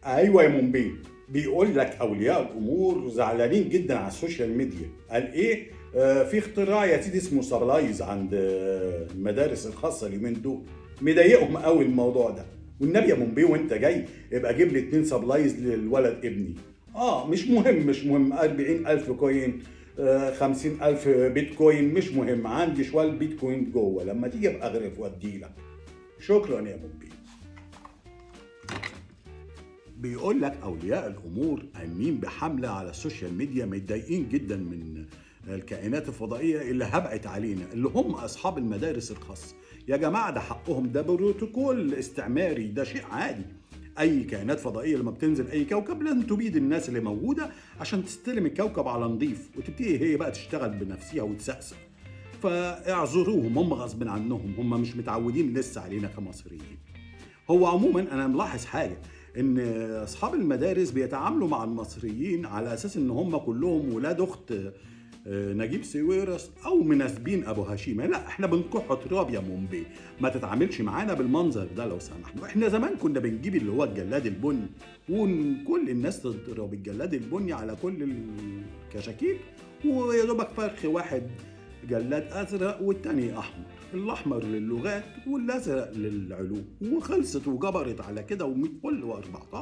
ايوه يا منبي، بيقول لك اولياء الامور زعلانين جدا على السوشيال ميديا. قال ايه؟ في اختراع يا سيدي اسمه سبلايز عند المدارس الخاصه اليومين دول، مضايقهم قوي الموضوع ده. والنبي يا منبي وانت جاي ابقى جيب لي 2 سبلايز للولد ابني. مش مهم 40,000 كوين، 50,000 بيتكوين، مش مهم، عندي شويه بيتكوين جوه، لما تيجي ابقى اغرف واديلك. شكرا يا منبي. بيقول لك اولياء الامور قايمين بحمله على السوشيال ميديا، متضايقين جدا من الكائنات الفضائيه اللي هبعت علينا، اللي هم اصحاب المدارس الخاصه. يا جماعه ده حقهم، ده بروتوكول استعماري، ده شيء عادي. اي كائنات فضائيه لما بتنزل اي كوكب لازم تبيد الناس اللي موجوده عشان تستلم الكوكب على نظيف، وتبتدي هي بقى تشتغل بنفسها وتسقسق. فاعذروهم، هم غصب عنهم، هم مش متعودين لسه علينا كمصريين. هو عموما انا ملاحظ حاجه، ان اصحاب المدارس بيتعاملوا مع المصريين على اساس ان هم كلهم ولاد اخت نجيب ساويرس او مناسبين ابو هشيمه. لا، احنا بنكح تراب يا مومبي، ما تتعاملش معانا بالمنظر ده لو سمحت. احنا زمان كنا بنجيب اللي هو الجلاد البني، وكل الناس تضرب الجلاد البني على كل الكشاكيل، ويا دوبك فرخ واحد جلاد ازرق والتاني احمر، الاحمر للغات والازرق للعلوم، وخلصت وجبرت على كده، و100 فل و14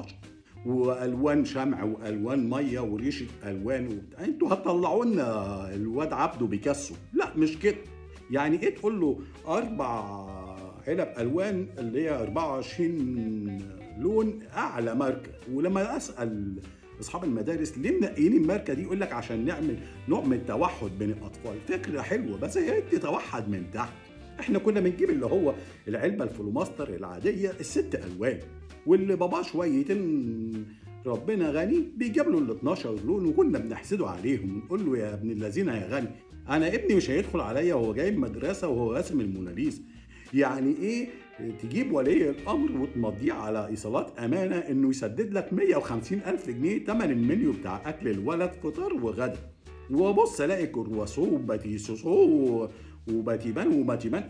والوان شمع والوان ميه وريشه الوان انتوا هتطلعوا لنا الواد عبده بيكاسو؟ لا مش كده. يعني ايه تقول له 4 علب الوان اللي هي 24 لون اعلى ماركه؟ ولما اسال اصحاب المدارس ليه منقيين الماركه دي، يقول لك عشان نعمل نوع من التوحد بين الاطفال. فكره حلوه، بس يا ريت تتوحد من تحت. احنا كنا بنجيب اللي هو العلبه الفلوماستر العاديه ال6 الوان، واللي باباه شويتين ربنا غني بيجيب له ال 12 لون، وكنا بنحسده عليهم ونقول له يا ابن الذين يا غني، انا ابني مش هيدخل عليا وهو جايب مدرسه وهو راسم الموناليزا. يعني ايه تجيب ولي الامر وتمضيه على ايصالات امانه انه يسدد لك 150,000 جنيه تمن المنيو بتاع اكل الولد فطار وغدا، وبص الاقي كرواسو وباتيسوسو وباتيبان وباتيبان؟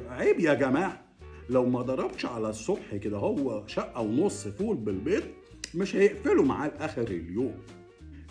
عيب يا جماعه. لو ما ضربش على الصبح كده هو شقه ونص فول بالبيض مش هيقفلوا معاه لاخر اليوم.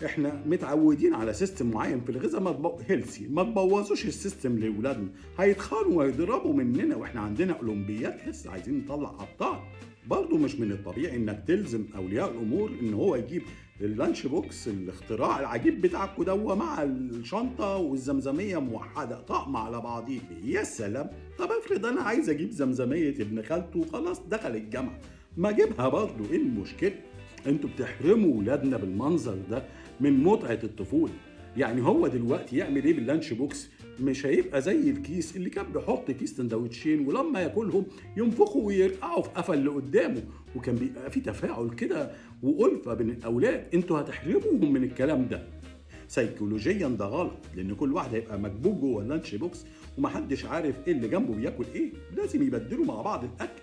احنا متعودين على سيستم معين في الغذاء، هيلسي، ما تبوظوش السيستم لاولادنا، هيتخانوا ويضربوا مننا واحنا عندنا اولمبيات لسه عايزين نطلع ابطال. برضه مش من الطبيعي انك تلزم اولياء الامور ان هو يجيب اللانش بوكس الاختراع العجيب بتاعكوا ده مع الشنطه والزمزميه موحده طقم على بعضيه. يا سلام، طب افرض انا عايز اجيب زمزميه ابن خالته وخلاص دخل الجامعه، ما اجيبها برضه، ايه المشكله؟ انتوا بتحرموا ولادنا بالمنظر ده من متعه الطفوله. يعني هو دلوقتي يعمل ايه باللانش بوكس؟ مش هيبقى زي الكيس اللي كان بيحط كيس سندوتشين ولما ياكلهم ينفخوا ويرقعوا في قفا اللي قدامه، وكان بيبقى في تفاعل كده وألفة بين الاولاد. انتوا هتحرموهم من الكلام ده. سيكولوجيا ده غلط، لان كل واحد هيبقى مكبوب جوه اللانش بوكس ومحدش عارف ايه اللي جنبه بياكل ايه. لازم يبدلوا مع بعض الاكل.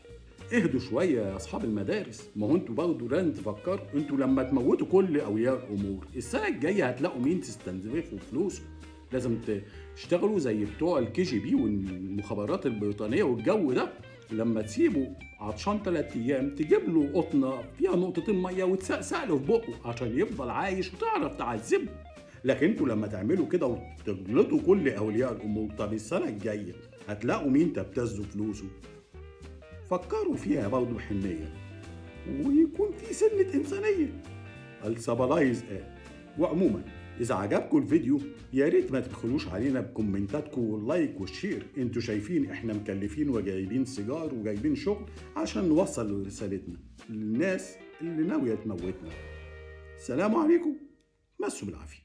اهدوا شويه يا اصحاب المدارس، ما هو انتوا برضه لازم تفكروا. انتوا لما تموتوا كل اولياء الامور السنه الجايه هتلاقوا مين تستنزفوا فلوسه. لازم تشتغلوا زي بتوع KGB والمخابرات البريطانيه والجو ده. لما تسيبوا عطشان 3 ايام تجيب له قطنه فيها نقطتين ميه وتسقسق له في بقه عشان يفضل عايش وتعرف تعذبه. لكن انتوا لما تعملوا كده وتغلطوا كل اولياء الامور، طب السنه الجايه هتلاقوا مين تبتزوا فلوسه؟ فكروا فيها برضه بحنيه ويكون في سنه انسانيه. السبلايز وعموما اذا عجبكم الفيديو يا ريت ما تبخلوش علينا بكومنتاتكم واللايك والشير. انتوا شايفين احنا مكلفين وجايبين سيجار وجايبين شغل عشان نوصل رسالتنا للناس اللي ناويه تموتنا. السلام عليكم، مسوا بالعافيه.